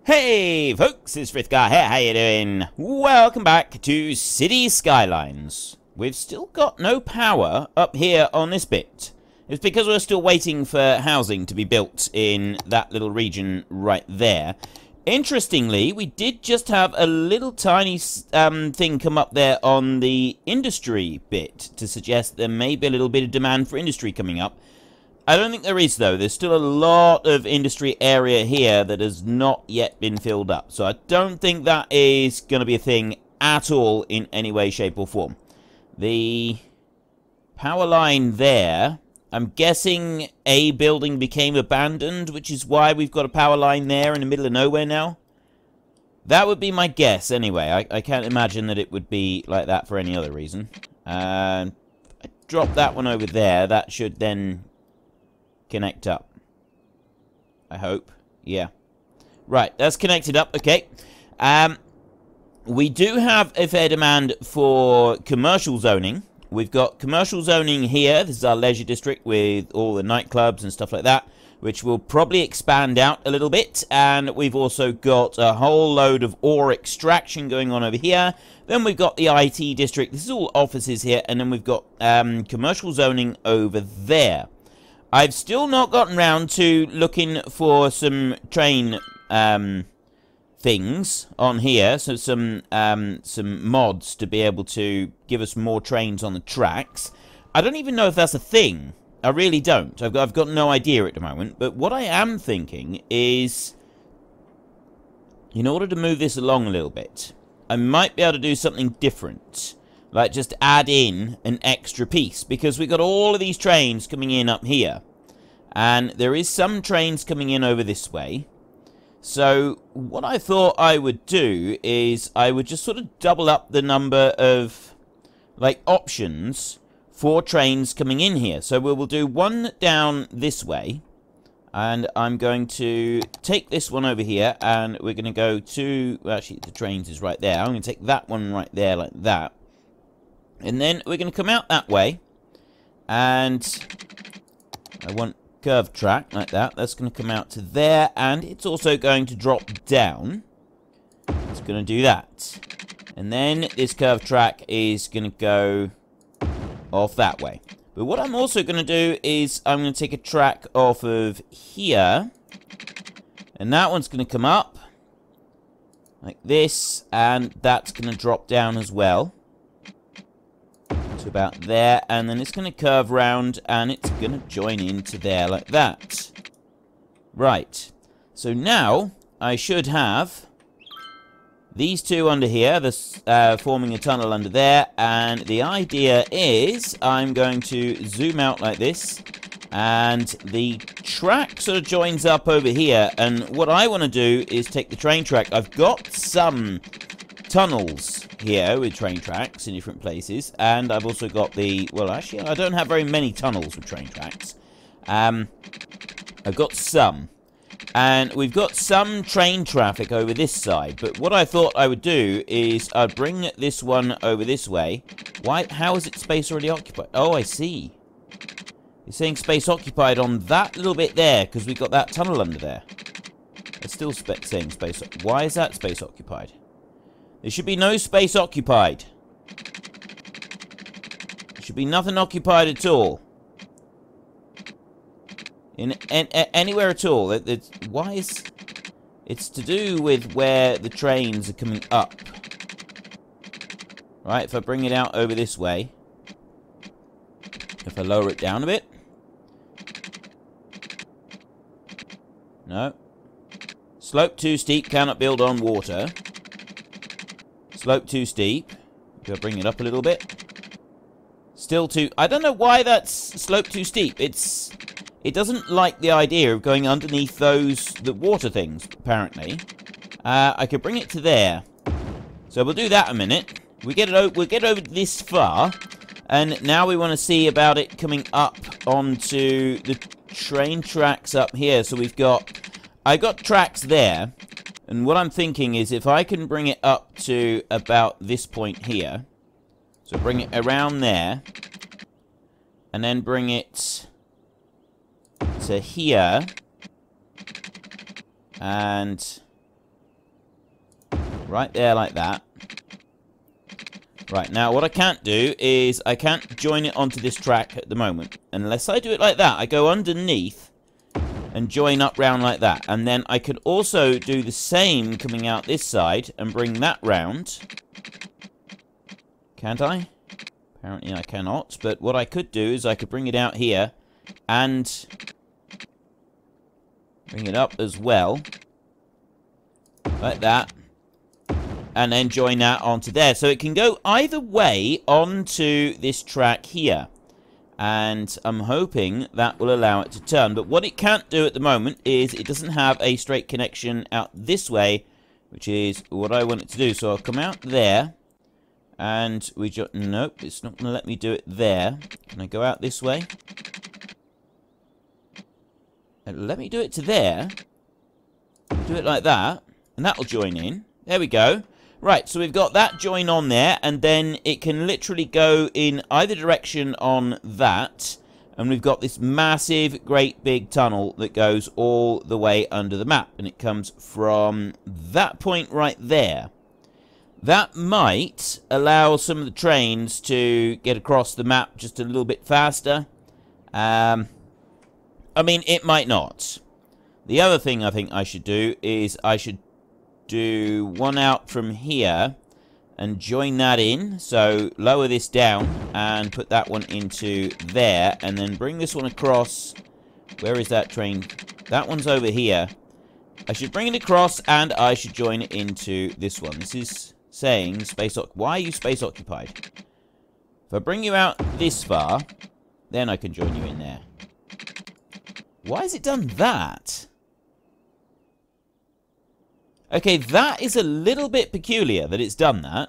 Hey folks, it's Frithgar here, how you doing? Welcome back to City Skylines. We've still got no power up here on this bit. It's because we're still waiting for housing to be built in that little region right there. Interestingly, we did just have a little tiny thing come up there on the industry bit to suggest there may be a little bit of demand for industry coming up. I don't think there is, though. There's still a lot of industry area here that has not yet been filled up. So I don't think that is going to be a thing at all in any way, shape, or form. The power line there, I'm guessing a building became abandoned, which is why we've got a power line there in the middle of nowhere now. That would be my guess, anyway. I can't imagine that it would be like that for any other reason. I drop that one over there. That should then connect up. I hope. Yeah. Right, that's connected up. Okay. We do have a fair demand for commercial zoning. We've got commercial zoning here. This is our leisure district with all the nightclubs and stuff like that, which will probably expand out a little bit. And we've also got a whole load of ore extraction going on over here. Then we've got the IT district. This is all offices here. And then we've got commercial zoning over there. I've still not gotten round to looking for some train things on here, so some mods to be able to give us more trains on the tracks. I don't even know if that's a thing. I really don't. I've got no idea at the moment. But what I am thinking is, in order to move this along a little bit, I might be able to do something different. Like, just add in an extra piece. Because we've got all of these trains coming in up here. And there is some trains coming in over this way. So, what I thought I would do is I would just sort of double up the number of, like, options for trains coming in here. So, we will do one down this way. And I'm going to take this one over here. And we're going to go to... Well, actually, the trains is right there. I'm going to take that one right there like that. And then we're going to come out that way. And I want curved track like that. That's going to come out to there. And it's also going to drop down. It's going to do that. And then this curved track is going to go off that way. But what I'm also going to do is I'm going to take a track off of here. And that one's going to come up like this. And that's going to drop down as well to about there. And then it's going to curve round and it's going to join into there like that. Right. So now I should have these two under here, this forming a tunnel under there, and the idea is I'm going to zoom out like this, and the track sort of joins up over here, and what I want to do is take the train track. I've got some tunnels here with train tracks in different places, and I've also got the, well, actually, I don't have very many tunnels with train tracks. I've got some. And we've got some train traffic over this side. But what I thought I would do is I'd bring this one over this way. Why? How is it space already occupied? Oh, I see. You're saying space occupied on that little bit there because we've got that tunnel under there. It's still saying space. Why is that space occupied? There should be no space occupied. There should be nothing occupied at all. In anywhere at all. Why is... It's to do with where the trains are coming up. Right, if I bring it out over this way. If I lower it down a bit. No. Slope too steep, cannot build on water. Slope too steep. If I bring it up a little bit. Still too... I don't know why that's slope too steep. It doesn't like the idea of going underneath the water things, apparently. I could bring it to there. So we'll do that a minute. We'll get over this far. And now we want to see about it coming up onto the train tracks up here. So I got tracks there. And what I'm thinking is if I can bring it up to about this point here. So bring it around there. And then bring it to here, and... right there like that. Right, now what I can't do is I can't join it onto this track at the moment. Unless I do it like that. I go underneath and join up round like that. And then I could also do the same coming out this side and bring that round. Can't I? Apparently I cannot. But what I could do is I could bring it out here and bring it up as well. Like that. And then join that onto there. So it can go either way onto this track here. And I'm hoping that will allow it to turn. But what it can't do at the moment is it doesn't have a straight connection out this way, which is what I want it to do. So I'll come out there. And we just... Nope, it's not going to let me do it there. Can I go out this way? Let me do it to there. Do it like that. And that'll join in. There we go. Right, so we've got that join on there, and then it can literally go in either direction on that. And we've got this massive, great big tunnel that goes all the way under the map. And it comes from that point right there. That might allow some of the trains to get across the map just a little bit faster. I mean, it might not. The other thing I think I should do is I should do one out from here and join that in. So lower this down and put that one into there, and then bring this one across. Where is that train? That one's over here. I should bring it across and I should join it into this one. This is saying space why are you space occupied? If I bring you out this far, then I can join you in there. Why has it done that? Okay, that is a little bit peculiar that it's done that.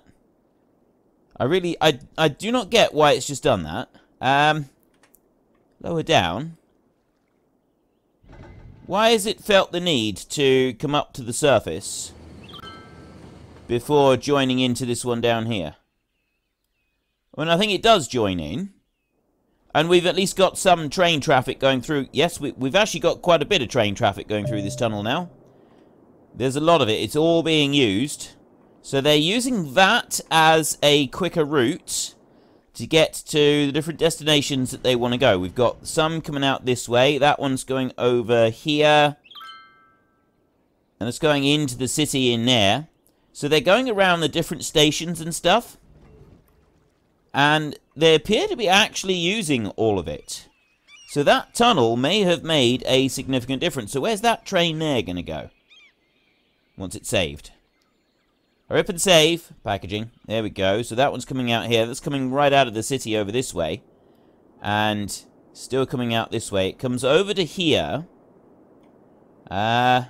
I do not get why it's just done that. Lower down. Why has it felt the need to come up to the surface before joining into this one down here? Well, I think it does join in. And we've at least got some train traffic going through. Yes, we've actually got quite a bit of train traffic going through this tunnel now. There's a lot of it. It's all being used. So they're using that as a quicker route to get to the different destinations that they want to go. We've got some coming out this way. That one's going over here. And it's going into the city in there. So they're going around the different stations and stuff. And they appear to be actually using all of it. So that tunnel may have made a significant difference. So where's that train there going to go? Once it's saved. Hurry up and save. Packaging. There we go. So that one's coming out here. That's coming right out of the city over this way. And still coming out this way. It comes over to here. It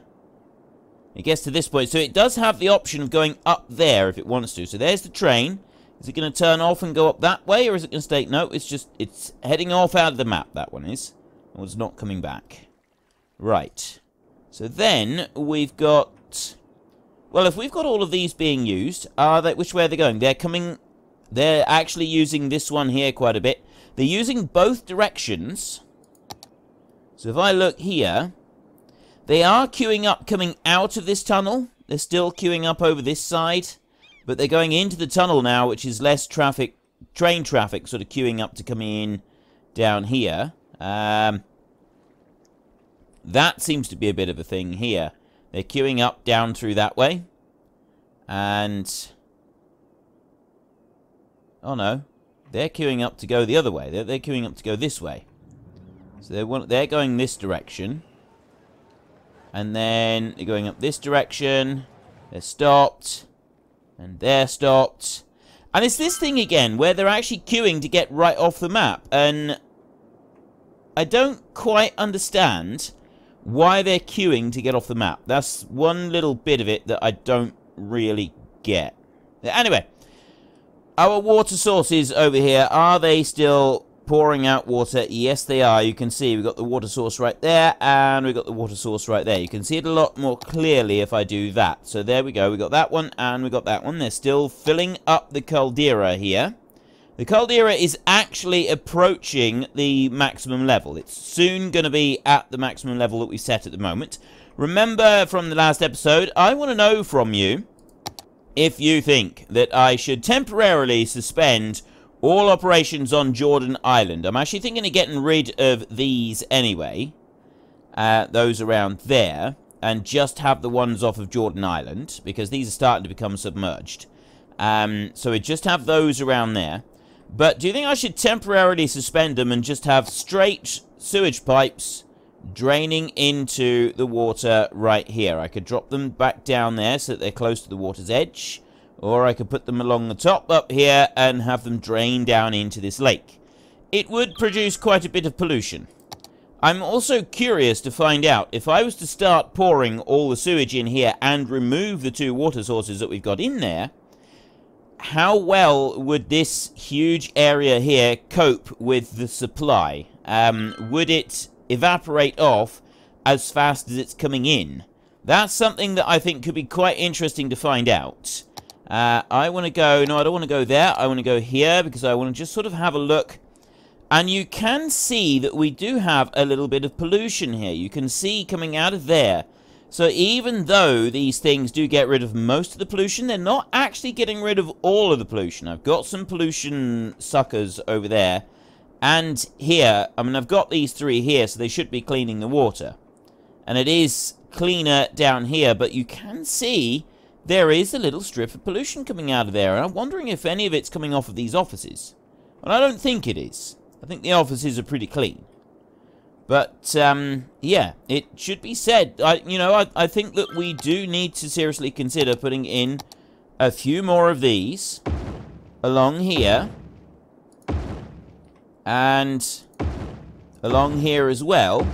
gets to this point. So it does have the option of going up there if it wants to. So there's the train. Is it going to turn off and go up that way? Or is it going to stay? No, it's heading off out of the map. That one is. It was not coming back. Right. So then we've got... Well, if we've got all of these being used, which way are they going? They're actually using this one here quite a bit. They're using both directions. So if I look here, they are queuing up coming out of this tunnel. They're still queuing up over this side. But they're going into the tunnel now, which is less traffic, train traffic, sort of queuing up to coming in down here. That seems to be a bit of a thing here. They're queuing up down through that way. And... Oh no. They're queuing up to go the other way. They're queuing up to go this way. So they're going this direction. And then they're going up this direction. They're stopped. And they're stopped. And it's this thing again, where they're actually queuing to get right off the map. And I don't quite understand why they're queuing to get off the map. That's one little bit of it that I don't really get. Anyway, our water sources over here, are they still pouring out water? Yes, they are. You can see we've got the water source right there, and we've got the water source right there. You can see it a lot more clearly if I do that. So there we go. We've got that one, and we've got that one. They're still filling up the caldera here. The caldera is actually approaching the maximum level. It's soon going to be at the maximum level that we set at the moment. Remember from the last episode, I want to know from you, if you think that I should temporarily suspend all operations on Jordan Island. I'm actually thinking of getting rid of these anyway, those around there, and just have the ones off of Jordan Island, because these are starting to become submerged. So we just have those around there. But do you think I should temporarily suspend them and just have straight sewage pipes draining into the water right here? I could drop them back down there so that they're close to the water's edge, or I could put them along the top up here and have them drain down into this lake. It would produce quite a bit of pollution. I'm also curious to find out, if I was to start pouring all the sewage in here and remove the 2 water sources that we've got in there, how well would this huge area here cope with the supply? Would it evaporate off as fast as it's coming in? That's something that I think could be quite interesting to find out. I want to go... No, I don't want to go there. I want to go here because I want to just sort of have a look. And you can see that we do have a little bit of pollution here. You can see coming out of there. So even though these things do get rid of most of the pollution, they're not actually getting rid of all of the pollution. I've got some pollution suckers over there. And here, I mean, I've got these 3 here, so they should be cleaning the water. And it is cleaner down here, but you can see there is a little strip of pollution coming out of there. And I'm wondering if any of it's coming off of these offices. And I don't think it is. I think the offices are pretty clean. But, yeah, it should be said. I think that we do need to seriously consider putting in a few more of these along here. And along here as well,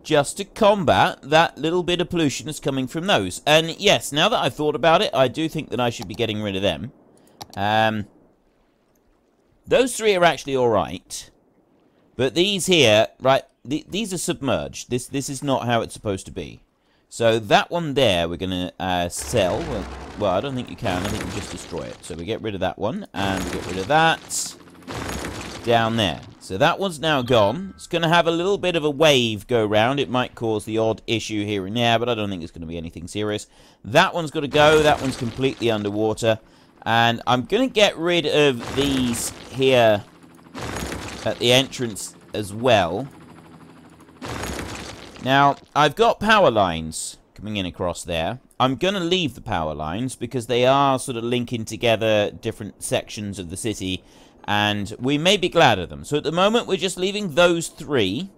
just to combat that little bit of pollution that's coming from those. And yes, now that I've thought about it, I do think that I should be getting rid of them. Those 3 are actually alright. But these here, right, these are submerged. This is not how it's supposed to be. So that one there we're going to sell. Well, I don't think you can. I think you just destroy it. So we get rid of that one, and we get rid of that down there. So that one's now gone. It's going to have a little bit of a wave go round. It might cause the odd issue here and there, but I don't think it's going to be anything serious. That one's got to go. That one's completely underwater. And I'm going to get rid of these here at the entrance as well. Now, I've got power lines coming in across there. I'm going to leave the power lines because they are sort of linking together different sections of the city, and we may be glad of them. So at the moment, we're just leaving those 3,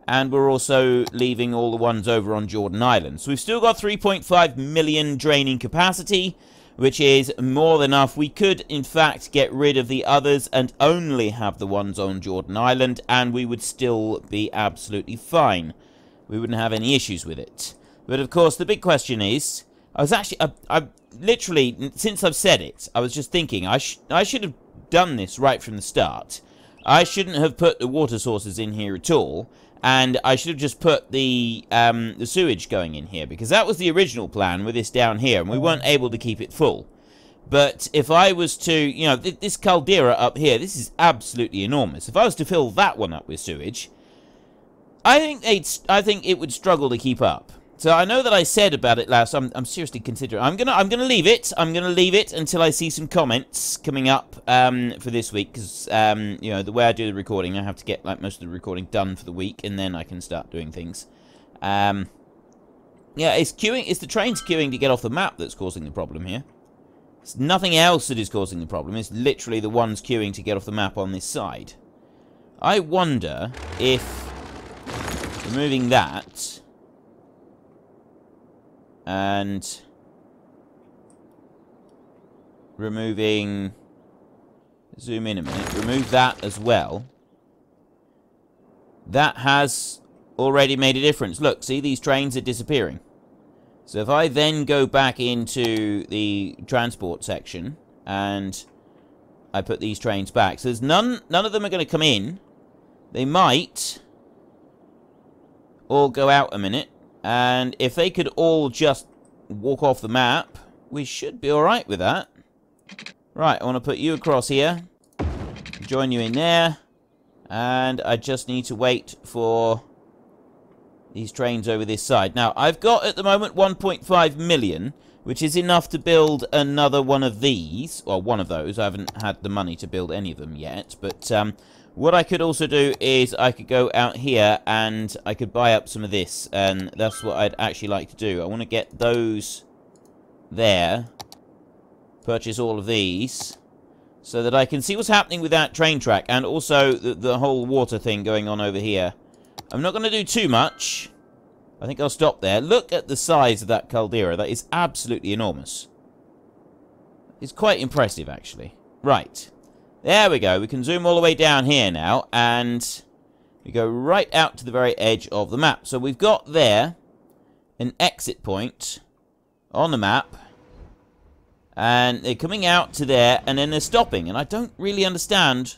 and we're also leaving all the ones over on Jordan Island. So we've still got 3.5 million draining capacity, which is more than enough. We could, in fact, get rid of the others and only have the ones on Jordan Island, and we would still be absolutely fine. We wouldn't have any issues with it. But, of course, the big question is, I literally, since I've said it, I was just thinking, I should have done this right from the start. I shouldn't have put the water sources in here at all, and I should have just put the sewage going in here, because that was the original plan with this down here, and we weren't able to keep it full. But if I was to, you know, this caldera up here, this is absolutely enormous. If I was to fill that one up with sewage, I think it would struggle to keep up. So I know that I said about it last. I'm seriously considering. I'm gonna leave it. I'm gonna leave it until I see some comments coming up for this week, because you know, the way I do the recording, I have to get like most of the recording done for the week, and then I can start doing things. Yeah, it's queuing. It's the trains queuing to get off the map that's causing the problem here. It's nothing else that is causing the problem. It's literally the ones queuing to get off the map on this side. I wonder if removing that and removing, zoom in a minute, remove that as well. That has already made a difference. Look, see, these trains are disappearing. So if I then go back into the transport section and I put these trains back, so there's none of them are going to come in. They might all go out a minute, and if they could all just walk off the map, we should be alright with that. Right, I want to put you across here, join you in there, and I just need to wait for these trains over this side. Now, I've got at the moment 1.5 million, which is enough to build another one of these. Well, one of those. I haven't had the money to build any of them yet. But what I could also do is I could go out here and I could buy up some of this. And that's what I'd actually like to do. I want to get those there. Purchase all of these. So that I can see what's happening with that train track. And also the whole water thing going on over here. I'm not going to do too much. I think I'll stop there. Look at the size of that caldera. That is absolutely enormous. It's quite impressive, actually. Right. There we go. We can zoom all the way down here now. And we go right out to the very edge of the map. So we've got there an exit point on the map. And they're coming out to there. And then they're stopping. And I don't really understand.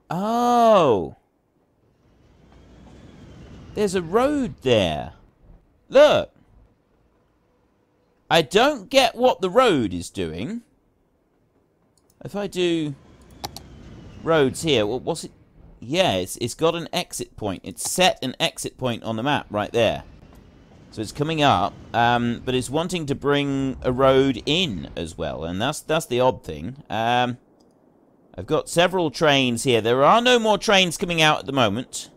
Oh. There's a road there. Look. I don't get what the road is doing. If I do roads here, well, what's it? Yeah, it's got an exit point. It's set an exit point on the map right there. So it's coming up, but it's wanting to bring a road in as well, and that's the odd thing. I've got several trains here. There are no more trains coming out at the moment.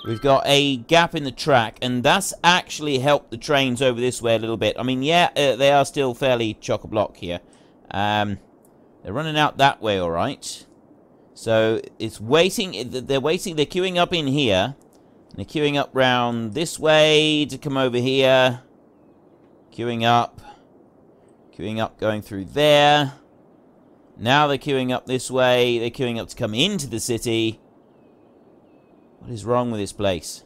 We've got a gap in the track, and that's actually helped the trains over this way a little bit. I mean, yeah, they are still fairly chock-a-block here. They're running out that way, all right. So it's waiting. They're waiting. They're queuing up in here. They're queuing up round this way to come over here. Queuing up, going through there. Now they're queuing up this way. They're queuing up to come into the city. What is wrong with this place?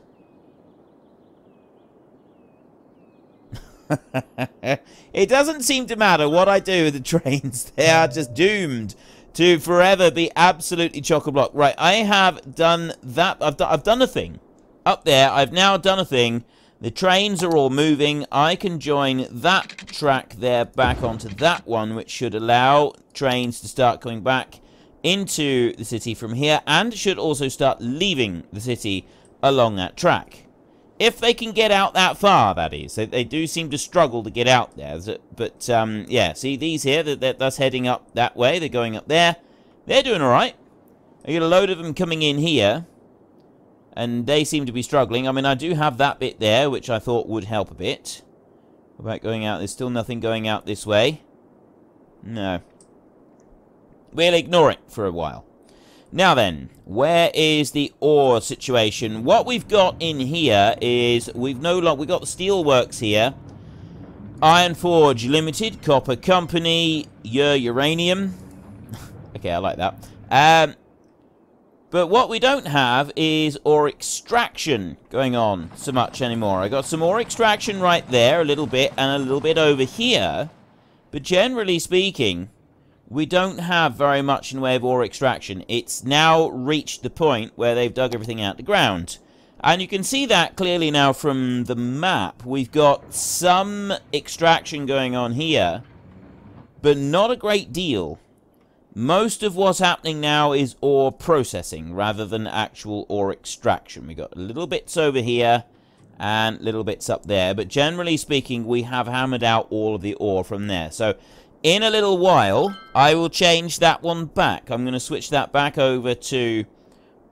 It doesn't seem to matter what I do with the trains. They are just doomed to forever be absolutely chock-a-block. Right, I have done that. I've done a thing. Up there, I've now done a thing. The trains are all moving. I can join that track there back onto that one, which should allow trains to start coming back into the city from here, and should also start leaving the city along that track. If they can get out that far, that is. They do seem to struggle to get out there. But, yeah, see these here? That's heading up that way. They're going up there. They're doing alright. I get a load of them coming in here. And they seem to be struggling. I mean, I do have that bit there, which I thought would help a bit. What about going out? There's still nothing going out this way. No. We'll ignore it for a while. Now then, where is the ore situation? What we've got in here is we've got the steelworks here. Iron Forge Limited, Copper Company, Uranium. Okay, I like that. But what we don't have is ore extraction going on so much anymore. I got some ore extraction right there, a little bit, and a little bit over here. But generally speaking, we don't have very much in the way of ore extraction. It's now reached the point where they've dug everything out the ground. And you can see that clearly now from the map. We've got some extraction going on here, but not a great deal. Most of what's happening now is ore processing rather than actual ore extraction. We've got little bits over here and little bits up there. But generally speaking, we have hammered out all of the ore from there. So in a little while, I will change that one back. I'm going to switch that back over to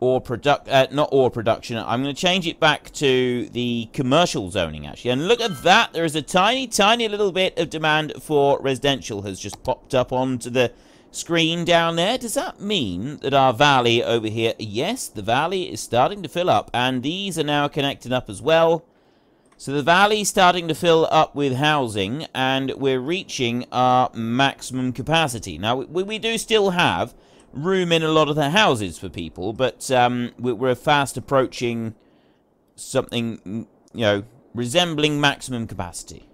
not ore production. I'm going to change it back to the commercial zoning, actually. And look at that. There is a tiny, tiny little bit of demand for residential has just popped up onto the screen down there. Does that mean that our valley over here, yes, the valley is starting to fill up, and these are now connected up as well. So the valley's starting to fill up with housing, and we're reaching our maximum capacity. Now, we do still have room in a lot of the houses for people, but we're fast approaching something, you know, resembling maximum capacity.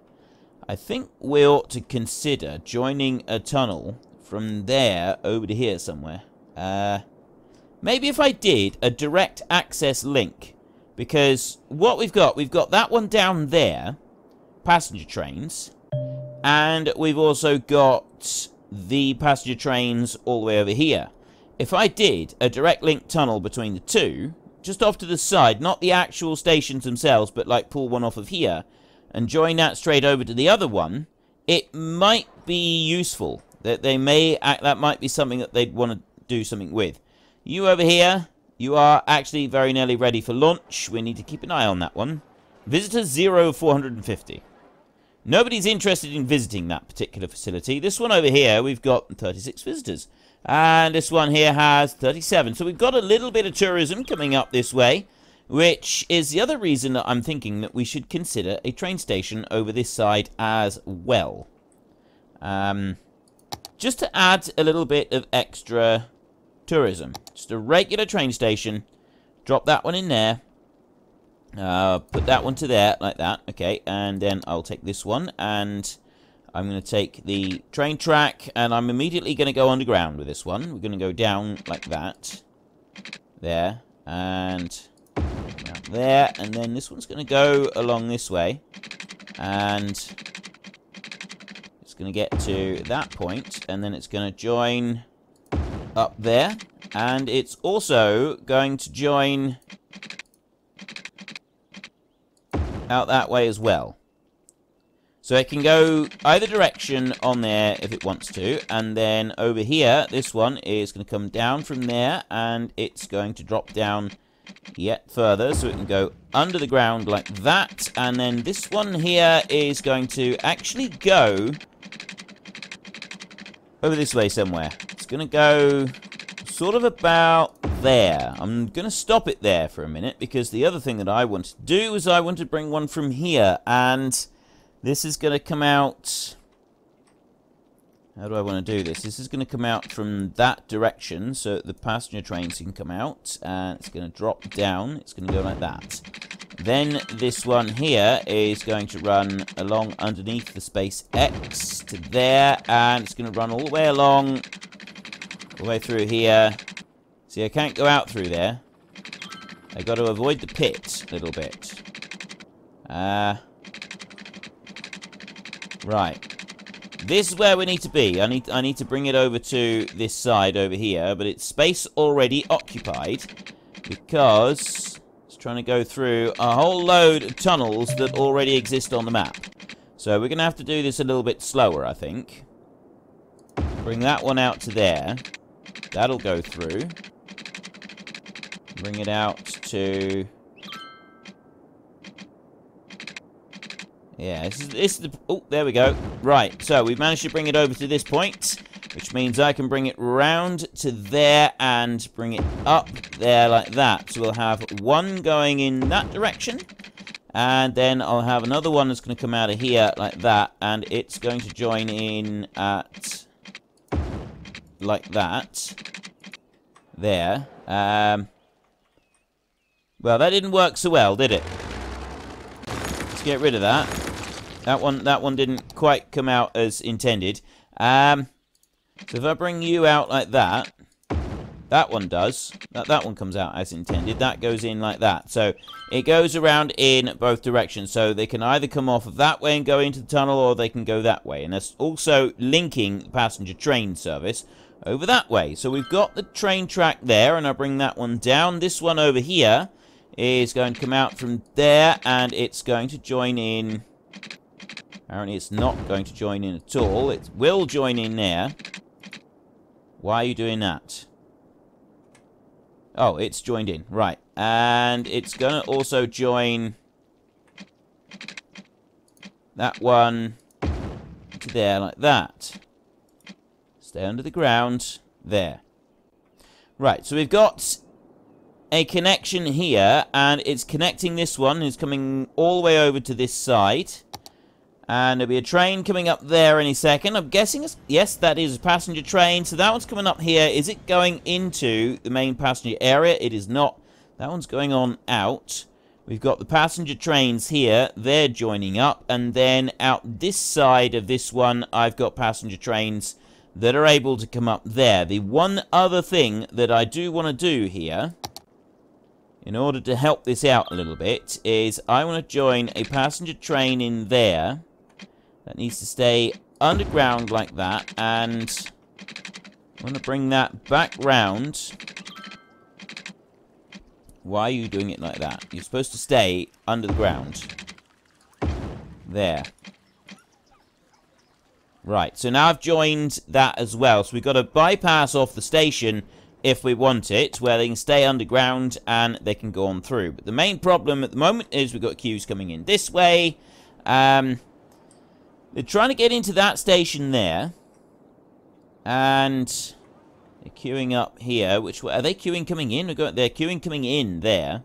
I think we ought to consider joining a tunnel from there over to here somewhere. Maybe if I did a direct access link, because what we've got that one down there, passenger trains, and we've also got the passenger trains all the way over here. If I did a direct link tunnel between the two, just off to the side, not the actual stations themselves, but like pull one off of here and join that straight over to the other one, it might be useful. That that might be something that they'd want to do something with. You over here, you are actually very nearly ready for launch. We need to keep an eye on that one. Visitors 0,450. Nobody's interested in visiting that particular facility. This one over here, we've got 36 visitors. And this one here has 37. So we've got a little bit of tourism coming up this way, which is the other reason that I'm thinking that we should consider a train station over this side as well. Just to add a little bit of extra tourism. Just a regular train station. Drop that one in there. Put that one to there, like that. Okay, and then I'll take this one, and I'm going to take the train track, and I'm immediately going to go underground with this one. We're going to go down like that. There, and out there, and then this one's going to go along this way. And it's going to get to that point, and then it's going to join up there. And it's also going to join out that way as well. So it can go either direction on there if it wants to. And then over here, this one is going to come down from there, and it's going to drop down yet further. So it can go under the ground like that. And then this one here is going to actually go over this way somewhere. It's going to go sort of about there. I'm going to stop it there for a minute, because the other thing that I want to do is I want to bring one from here, and this is going to come out... How do I want to do this? This is going to come out from that direction, so the passenger trains can come out, and it's going to drop down. It's going to go like that. Then this one here is going to run along underneath the space X to there, and it's going to run all the way along, all the way through here. See, I can't go out through there. I've got to avoid the pit a little bit. Right. This is where we need to be. I need to bring it over to this side over here, but it's space already occupied because it's trying to go through a whole load of tunnels that already exist on the map. So we're going to have to do this a little bit slower, I think. Bring that one out to there. That'll go through. Bring it out to... Yeah, this is the... Oh, there we go. Right, so we've managed to bring it over to this point, which means I can bring it round to there and bring it up there like that. So we'll have one going in that direction, and then I'll have another one that's going to come out of here like that, and it's going to join in at... like that. There. Well, that didn't work so well, did it? Let's get rid of that. That one didn't quite come out as intended. So if I bring you out like that, that one does. That one comes out as intended. That goes in like that. So it goes around in both directions. So they can either come off of that way and go into the tunnel, or they can go that way. And that's also linking passenger train service over that way. So we've got the train track there, and I'll bring that one down. This one over here is going to come out from there, and it's going to join in. Apparently it's not going to join in at all. It will join in there. Why are you doing that? Oh, it's joined in. Right. And it's going to also join that one to there like that. Stay under the ground. There. Right, so we've got a connection here, and it's connecting this one. It's coming all the way over to this side. And there'll be a train coming up there any second. I'm guessing it's... Yes, that is a passenger train. So that one's coming up here. Is it going into the main passenger area? It is not. That one's going on out. We've got the passenger trains here. They're joining up. And then out this side of this one, I've got passenger trains that are able to come up there. The one other thing that I do want to do here, in order to help this out a little bit, is I want to join a passenger train in there. That needs to stay underground like that, and I want to bring that back round Why are you doing it like that? You're supposed to stay under the ground. There. Right, so now I've joined that as well. So we've got to bypass off the station if we want it, where they can stay underground and they can go on through. But the main problem at the moment is we've got queues coming in this way. They're trying to get into that station there. And they're queuing up here. Which way? Are they queuing coming in? They're queuing coming in there.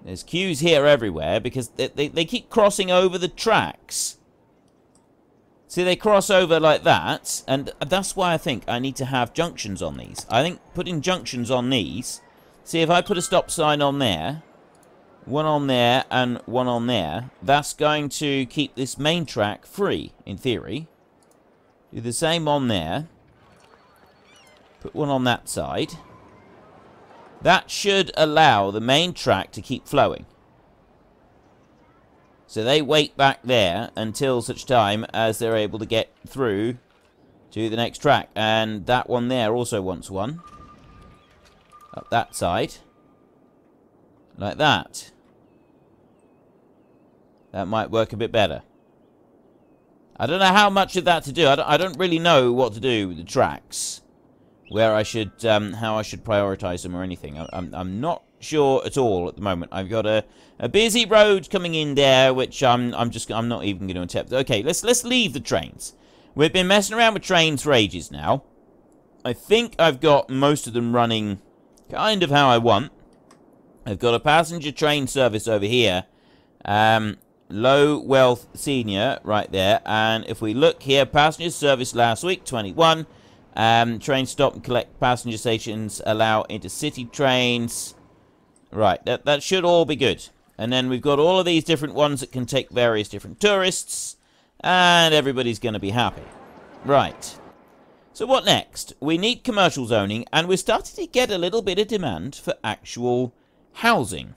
There's queues here everywhere because they keep crossing over the tracks. See, they cross over like that, and that's why I think I need to have junctions on these. I think putting junctions on these... See, if I put a stop sign on there, one on there, and one on there, that's going to keep this main track free, in theory. Do the same on there. Put one on that side. That should allow the main track to keep flowing. So they wait back there until such time as they're able to get through to the next track. And that one there also wants one. Up that side. Like that. That might work a bit better. I don't know how much of that to do. I don't really know what to do with the tracks. Where I should, how I should prioritize them or anything. I'm not sure at all at the moment. I've got a busy road coming in there, which I'm not even going to attempt. Okay, let's leave the trains. We've been messing around with trains for ages now. I think I've got most of them running kind of how I want. I've got a passenger train service over here. Low wealth senior right there. And if we look here, passenger service last week, 21. Train stop and collect passenger stations, allow intercity trains. Right, that should all be good. And then we've got all of these different ones that can take various different tourists. And everybody's going to be happy. Right. So what next? We need commercial zoning, and we're starting to get a little bit of demand for actual housing.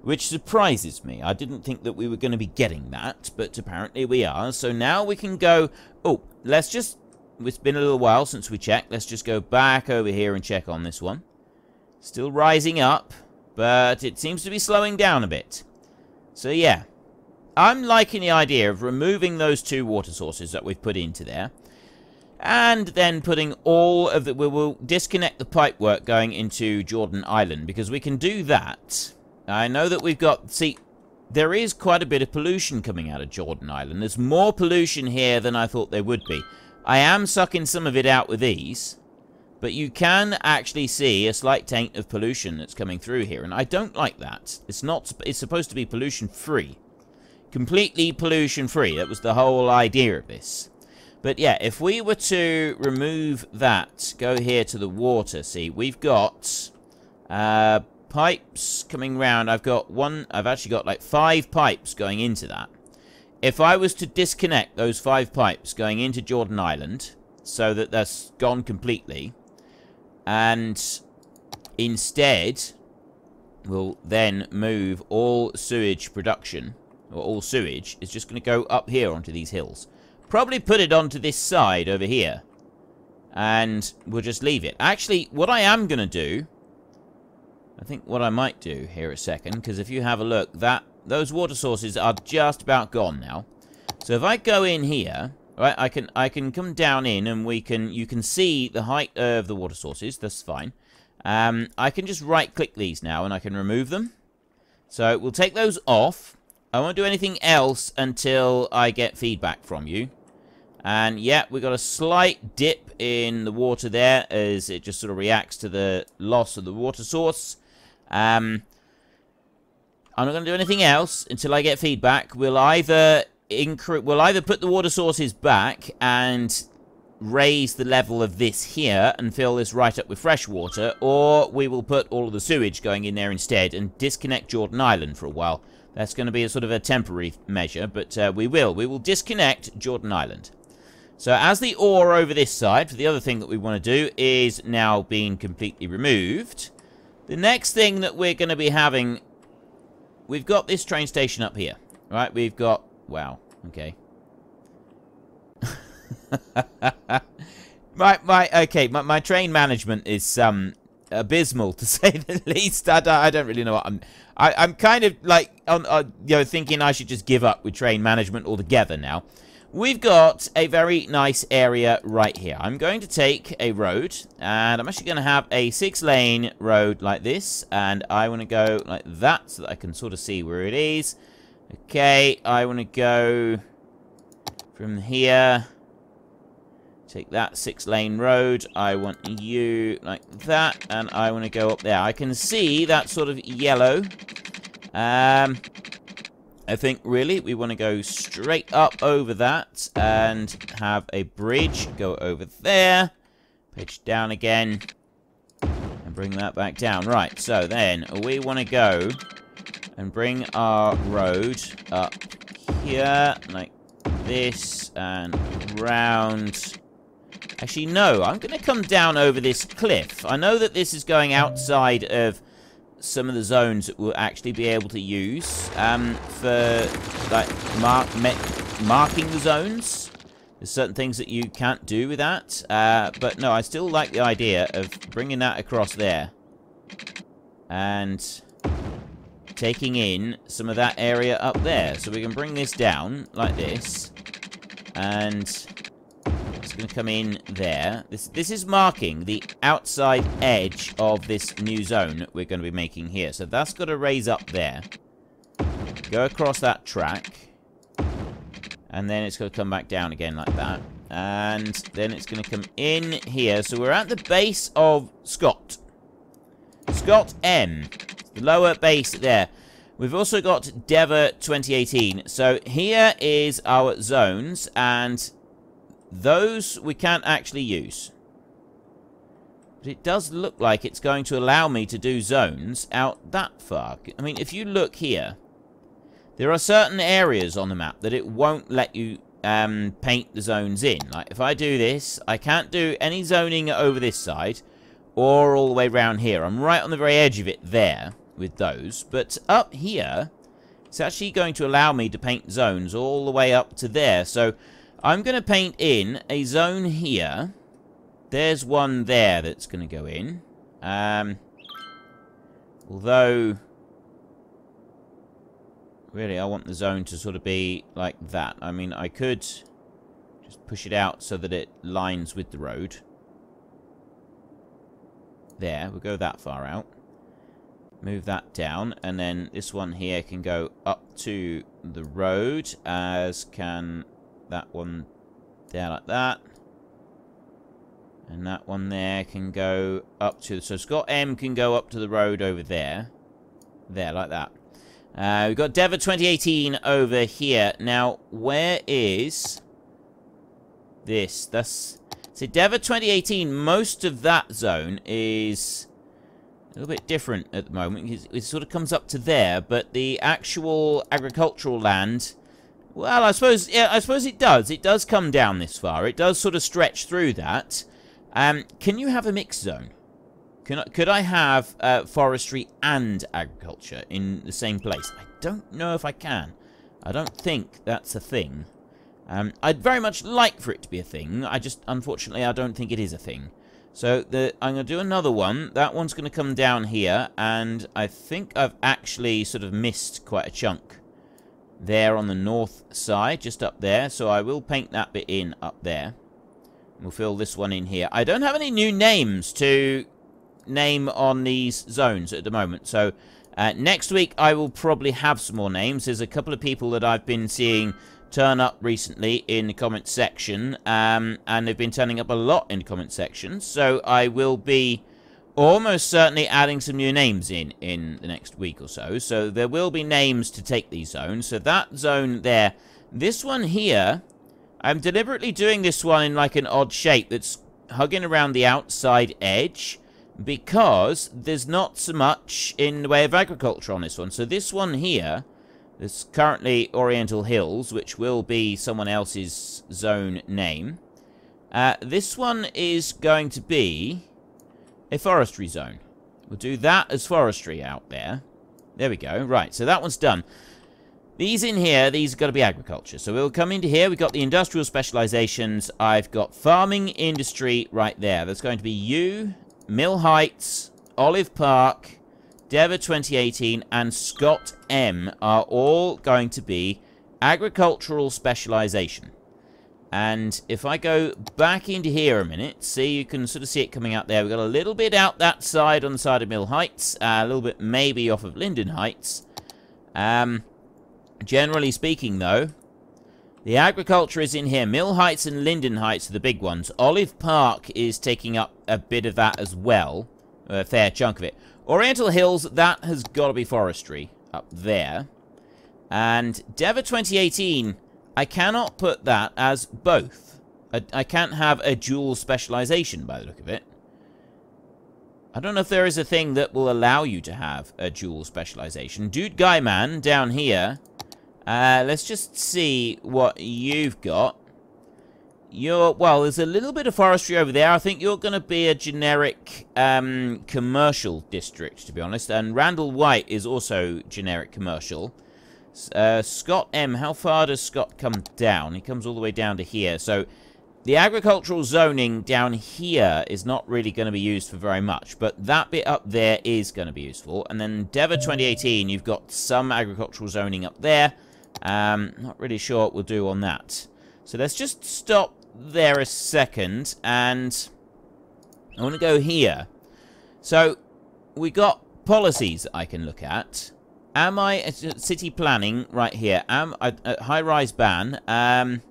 Which surprises me. I didn't think that we were going to be getting that, but apparently we are. So now we can go... Oh, let's just... It's been a little while since we checked. Let's just go back over here and check on this one. Still rising up, but it seems to be slowing down a bit. So yeah, I'm liking the idea of removing those two water sources that we've put into there. And then putting all of the... We will disconnect the pipework going into Jordan Island, because we can do that. I know that we've got... See, there is quite a bit of pollution coming out of Jordan Island. There's more pollution here than I thought there would be. I am sucking some of it out with these, but you can actually see a slight taint of pollution that's coming through here, and I don't like that. It's supposed to be pollution-free. Completely pollution-free. That was the whole idea of this. But yeah, if we were to remove that, go here to the water, see, we've got pipes coming round. I've actually got like 5 pipes going into that. If I was to disconnect those 5 pipes going into Jordan Island, so that that's gone completely, and instead we'll then move all sewage production, or all sewage, is just going to go up here onto these hills. Probably put it onto this side over here, and we'll just leave it. Actually, what I am going to do, I think what I might do here a second, because if you have a look, those water sources are just about gone now. So if I go in here, right, I can come down in, and you can see the height of the water sources. That's fine. I can just right-click these now, and I can remove them. So we'll take those off. I won't do anything else until I get feedback from you. And yeah, we got a slight dip in the water there, as it just sort of reacts to the loss of the water source. I'm not going to do anything else until I get feedback. We'll either put the water sources back and raise the level of this here and fill this right up with fresh water, or we will put all of the sewage going in there instead and disconnect Jordan Island for a while. That's going to be a sort of a temporary measure, but we will disconnect Jordan Island. So as the ore over this side, for the other thing that we want to do, is now being completely removed. The next thing that we're going to be having... We've got this train station up here, right? We've got... Wow, okay. my train management is abysmal, to say the least. I don't really know what I'm kind of like thinking I should just give up with train management altogether now. We've got a very nice area right here. I'm going to take a road, and I'm actually going to have a 6-lane road like this, and I want to go like that so that I can sort of see where it is. Okay, I want to go from here. Take that 6-lane road. I want you like that, and I want to go up there. I can see that sort of yellow. I think, really, we want to go straight up over that and have a bridge go over there. Pitch down again. And bring that back down. Right, so then we want to go and bring our road up here like this and round. Actually, no, I'm going to come down over this cliff. I know that this is going outside of some of the zones that we'll actually be able to use for like marking the zones. There's certain things that you can't do with that, but no, I still like the idea of bringing that across there and taking in some of that area up there. So we can bring this down like this, and it's going to come in there. This is marking the outside edge of this new zone that we're going to be making here. So that's got to raise up there. Go across that track. And then it's going to come back down again like that. And then it's going to come in here. So we're at the base of Scott. Scott M. The lower base there. We've also got Dever 2018. So here is our zones, and those we can't actually use. But it does look like it's going to allow me to do zones out that far. I mean, if you look here, there are certain areas on the map that it won't let you paint the zones in. Like, if I do this, I can't do any zoning over this side or all the way around here. I'm right on the very edge of it there with those. But up here, it's actually going to allow me to paint zones all the way up to there. So I'm going to paint in a zone here. There's one there that's going to go in. Although, really, I want the zone to sort of be like that. I mean, I could just push it out so that it lines with the road. There, we'll go that far out. Move that down, and then this one here can go up to the road, as can that one there like that. And that one there can go up to... So Scott M can go up to the road over there. There, like that. We've got Dever 2018 over here. Now, where is this? That's... So Dever 2018, most of that zone is a little bit different at the moment. It sort of comes up to there, but the actual agricultural land... Well, I suppose it does. It does come down this far. It does sort of stretch through that. Can you have a mixed zone? Could I have forestry and agriculture in the same place? I don't know if I can. I don't think that's a thing. I'd very much like for it to be a thing. Unfortunately, I don't think it is a thing. So I'm going to do another one. That one's going to come down here, and I think I've actually sort of missed quite a chunk there on the north side, just up there. So I will paint that bit in up there. We'll fill this one in here. I don't have any new names to name on these zones at the moment. So next week I will probably have some more names. There's a couple of people that I've been seeing turn up recently in the comment section. And they've been turning up a lot in the comment section. So I will be almost certainly adding some new names in the next week or so. So there will be names to take these zones. So that zone there. This one here, I'm deliberately doing this one in like an odd shape that's hugging around the outside edge, because there's not so much in the way of agriculture on this one. So this one here, this currently Oriental Hills, which will be someone else's zone name. This one is going to be a forestry zone. We'll do that as forestry out there. There we go. Right, so that one's done. These in here, these have got to be agriculture. So we'll come into here. We've got the industrial specializations. I've got farming industry right there. That's going to be you, Mill Heights, Olive Park, Dever 2018, and Scott M are all going to be agricultural specialization. And if I go back into here a minute, see, you can sort of see it coming out there. We've got a little bit out that side on the side of Mill Heights, a little bit maybe off of Linden Heights. Generally speaking, though, the agriculture is in here. Mill Heights and Linden Heights are the big ones. Olive Park is taking up a bit of that as well, a fair chunk of it. Oriental Hills, that has got to be forestry up there. And Dever 2018, I cannot put that as both. I can't have a dual specialization by the look of it. I don't know if there is a thing that will allow you to have a dual specialization. Dude Guy Man down here. Let's just see what you've got. Well, there's a little bit of forestry over there. I think you're going to be a generic commercial district, to be honest. And Randall White is also generic commercial. Scott M, how far does Scott come down? He comes all the way down to here. So the agricultural zoning down here is not really going to be used for very much. But that bit up there is going to be useful. And then Dever 2018, you've got some agricultural zoning up there. Not really sure what we'll do on that. So let's just stop there a second. And I want to go here. So we got policies I can look at. Am I at city planning right here? Am I at high-rise ban? Doesn't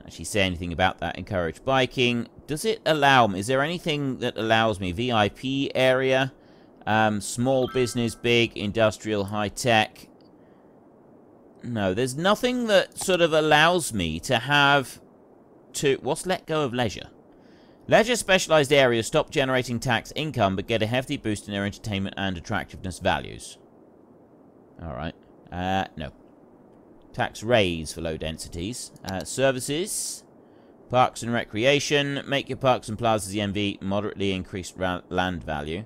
actually say anything about that. Encourage biking. Does it allow me? Is there anything that allows me? VIP area, small business, big, industrial, high-tech. No, there's nothing that sort of allows me to have to... What's let go of leisure? Leisure specialized areas stop generating tax income but get a hefty boost in their entertainment and attractiveness values. Alright. No. Tax raise for low densities. Services. Parks and recreation. Make your parks and plazas EMV moderately increased land value.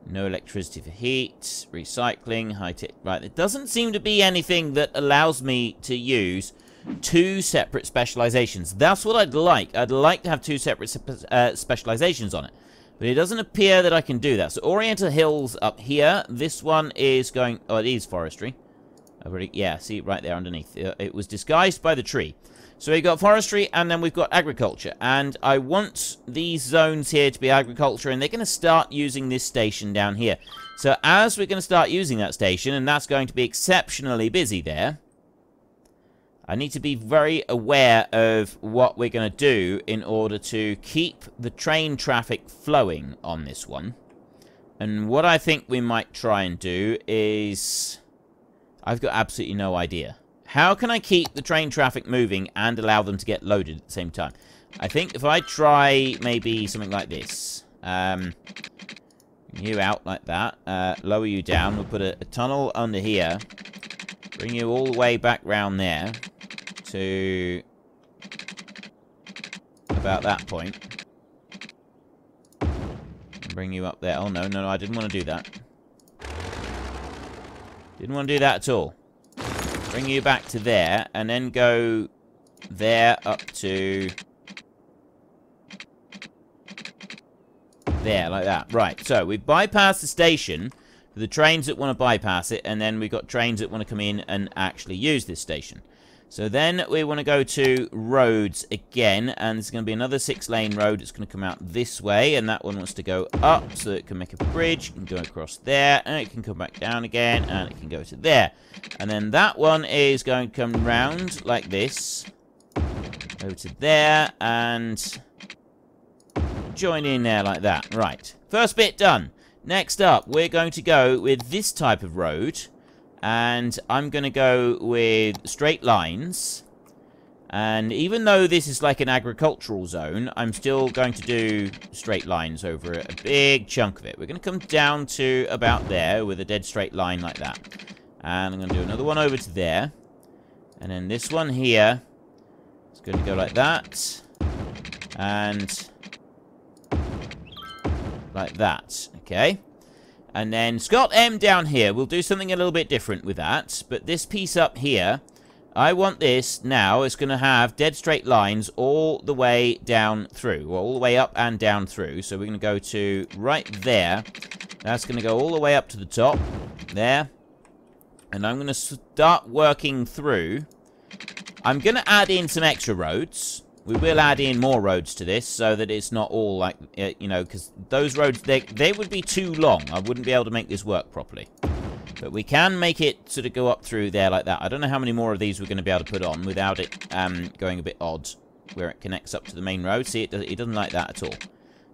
No electricity for heat. Recycling. High-tech. Right. There doesn't seem to be anything that allows me to use two separate specializations. That's what I'd like. I'd like to have two separate specializations on it. But it doesn't appear that I can do that. So Oriental Hills up here. This one is going... Oh, it is forestry. Yeah, see right there underneath. It was disguised by the tree. So we've got forestry and then we've got agriculture. And I want these zones here to be agriculture. And they're going to start using this station down here. So as we're going to start using that station, and that's going to be exceptionally busy there, I need to be very aware of what we're going to do in order to keep the train traffic flowing on this one. And what I think we might try and do is... I've got absolutely no idea. How can I keep the train traffic moving and allow them to get loaded at the same time? I think if I try maybe something like this. You out like that. Lower you down. We'll put a tunnel under here. Bring you all the way back round there. To about that point. Bring you up there. Oh, no, I didn't want to do that. Didn't want to do that at all. Bring you back to there, and then go there up to there, like that. Right, so we've bypassed the station for the trains that want to bypass it, and then we've got trains that want to come in and actually use this station. So then we want to go to roads again, and there's going to be another 6-lane road. It's going to come out this way, and that one wants to go up so it can make a bridge. It can go across there, and it can come back down again, and it can go to there. And then that one is going to come round like this, over to there, and join in there like that. Right, first bit done. Next up, we're going to go with this type of road. And I'm going to go with straight lines. And even though this is like an agricultural zone, I'm still going to do straight lines over a big chunk of it. We're going to come down to about there with a dead straight line like that. And I'm going to do another one over to there. And then this one here is going to go like that. And like that. Okay. And then Scott M down here, we'll do something a little bit different with that. But this piece up here, I want this now. It's going to have dead straight lines all the way down through. Well, all the way up and down through. So we're going to go to right there. That's going to go all the way up to the top. There. And I'm going to start working through. I'm going to add in some extra roads. We will add in more roads to this so that it's not all like, you know, because those roads, they would be too long. I wouldn't be able to make this work properly. But we can make it sort of go up through there like that. I don't know how many more of these we're going to be able to put on without it going a bit odd where it connects up to the main road. See, it doesn't like that at all.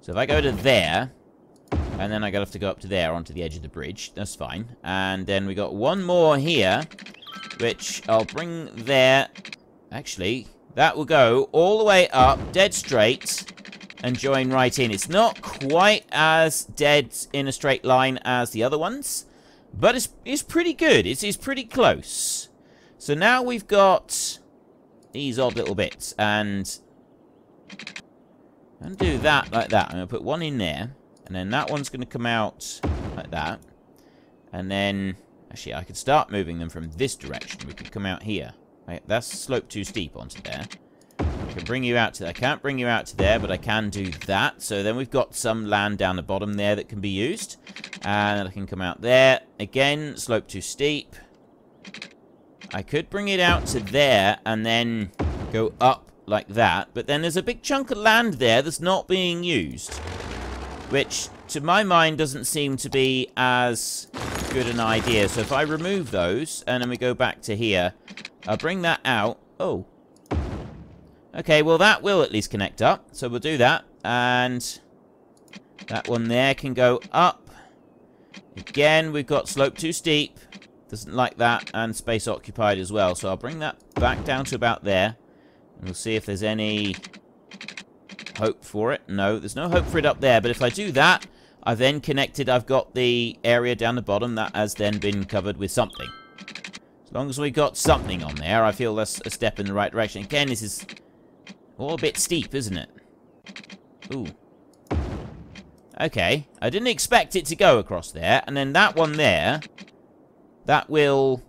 So if I go to there, and then I have to go up to there onto the edge of the bridge, that's fine. And then we got one more here, which I'll bring there. Actually, that will go all the way up, dead straight, and join right in. It's not quite as dead in a straight line as the other ones, but it's pretty good. It's pretty close. So now we've got these odd little bits. And I'm going to do that like that. I'm going to put one in there. And then that one's going to come out like that. And then, actually, I could start moving them from this direction. We could come out here. Right, that's sloped too steep onto there. I can bring you out to there. I can't bring you out to there, but I can do that. So then we've got some land down the bottom there that can be used. And I can come out there. Again, slope too steep. I could bring it out to there and then go up like that. But then there's a big chunk of land there that's not being used. Which, to my mind, doesn't seem to be as good an idea. So if I remove those, and then we go back to here, I'll bring that out. Oh. Okay, well, that will at least connect up. So we'll do that. And that one there can go up. Again, we've got slope too steep. Doesn't like that. And space occupied as well. So I'll bring that back down to about there. And we'll see if there's any hope for it. No, there's no hope for it up there. But if I do that, I've then connected. I've got the area down the bottom that has then been covered with something. As long as we got something on there, I feel that's a step in the right direction. Again, this is all a bit steep, isn't it? Ooh. Okay. I didn't expect it to go across there. And then that one there, that will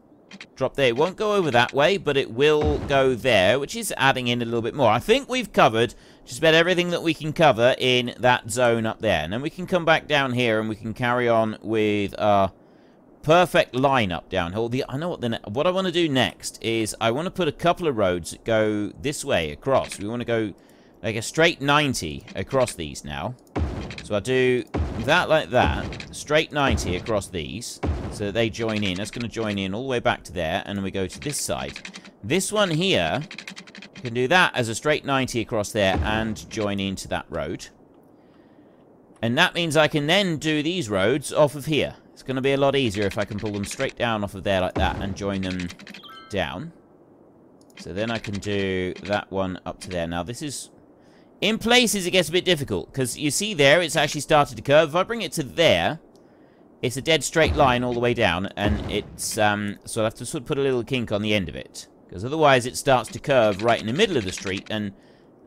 drop there. It won't go over that way, but it will go there, which is adding in a little bit more. I think we've covered just about everything that we can cover in that zone up there. And then we can come back down here and we can carry on with our perfect line up down here. I know what I want to do next is I want to put a couple of roads that go this way across. We want to go like a straight 90 across these now. So I'll do that like that, straight 90 across these, so that they join in. That's going to join in all the way back to there, and then we go to this side. This one here, you can do that as a straight 90 across there and join into that road. And that means I can then do these roads off of here. It's going to be a lot easier if I can pull them straight down off of there like that and join them down. So then I can do that one up to there. Now this is... in places it gets a bit difficult, because you see there, it's actually started to curve. If I bring it to there, it's a dead straight line all the way down, and it's, so I'll have to sort of put a little kink on the end of it, because otherwise it starts to curve right in the middle of the street, and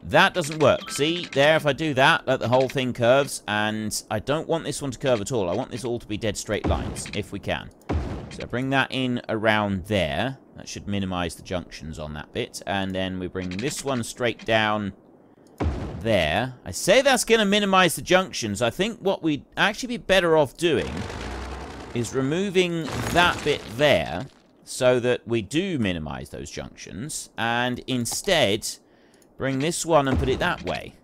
that doesn't work. See, there, if I do that, the whole thing curves, and I don't want this one to curve at all. I want this all to be dead straight lines, if we can. So bring that in around there. That should minimize the junctions on that bit, and then we bring this one straight down there. I say that's going to minimize the junctions. I think what we'd actually be better off doing is removing that bit there so that we do minimize those junctions, and instead bring this one and put it that way.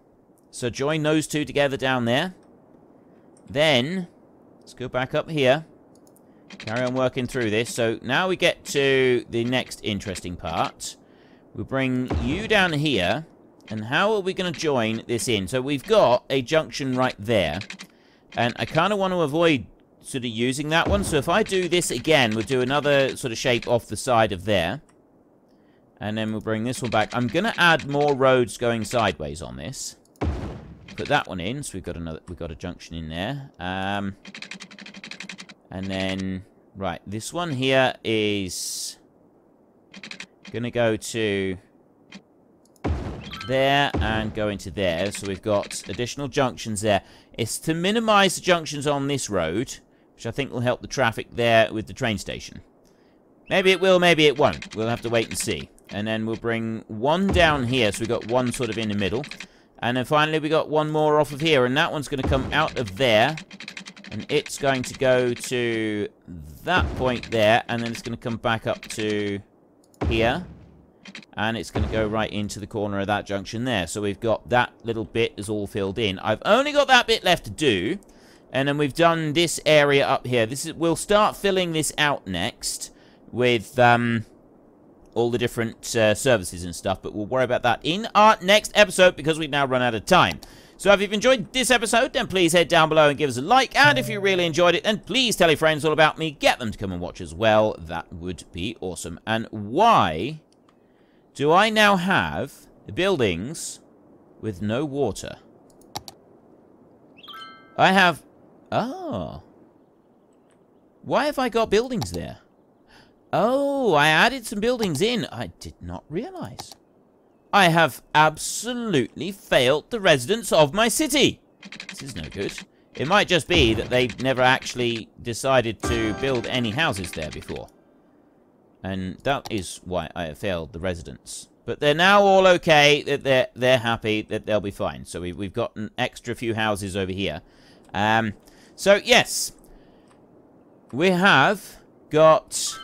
So join those two together down there. Then let's go back up here, carry on working through this. So now we get to the next interesting part. We bring you down here. And how are we going to join this in? So we've got a junction right there. And I kind of want to avoid sort of using that one. So if I do this again, we'll do another sort of shape off the side of there. And then we'll bring this one back. I'm going to add more roads going sideways on this. Put that one in. So we've got a junction in there. And then, right, this one here is going to go to there and go into there. So we've got additional junctions there. It's to minimize the junctions on this road, which I think will help the traffic there with the train station. Maybe it will, maybe it won't. We'll have to wait and see. And then we'll bring one down here, so we've got one sort of in the middle. And then finally we got one more off of here, and that one's going to come out of there. And it's going to go to that point there, and then it's going to come back up to here. And it's going to go right into the corner of that junction there. So we've got that little bit is all filled in. I've only got that bit left to do. And then we've done this area up here. We'll start filling this out next with all the different services and stuff. But we'll worry about that in our next episode because we've now run out of time. So if you've enjoyed this episode, then please head down below and give us a like. And if you really enjoyed it, then please tell your friends all about me. Get them to come and watch as well. That would be awesome. And why do I now have buildings with no water? I have... Oh. Why have I got buildings there? Oh, I added some buildings in. I did not realize. I have absolutely failed the residents of my city. This is no good. It might just be that they've never actually decided to build any houses there before. And that is why I have failed the residents. But they're now all okay. They're happy. That they'll be fine. So we've got an extra few houses over here. So, yes. We have got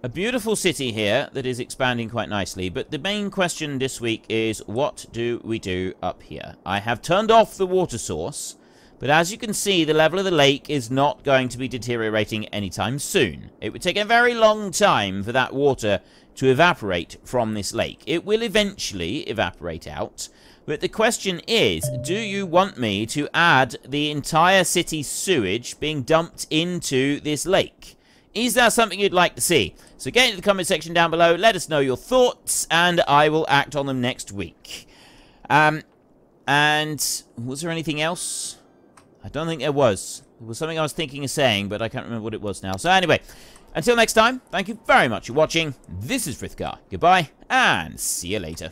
a beautiful city here that is expanding quite nicely. But the main question this week is, what do we do up here? I have turned off the water source. But as you can see, the level of the lake is not going to be deteriorating anytime soon. It would take a very long time for that water to evaporate from this lake. It will eventually evaporate out. But the question is, do you want me to add the entire city's sewage being dumped into this lake? Is that something you'd like to see? So get into the comment section down below, let us know your thoughts, and I will act on them next week. And was there anything else? I don't think there was. There was something I was thinking of saying, but I can't remember what it was now. So anyway, until next time, thank you very much for watching. This is Frithgar. Goodbye, and see you later.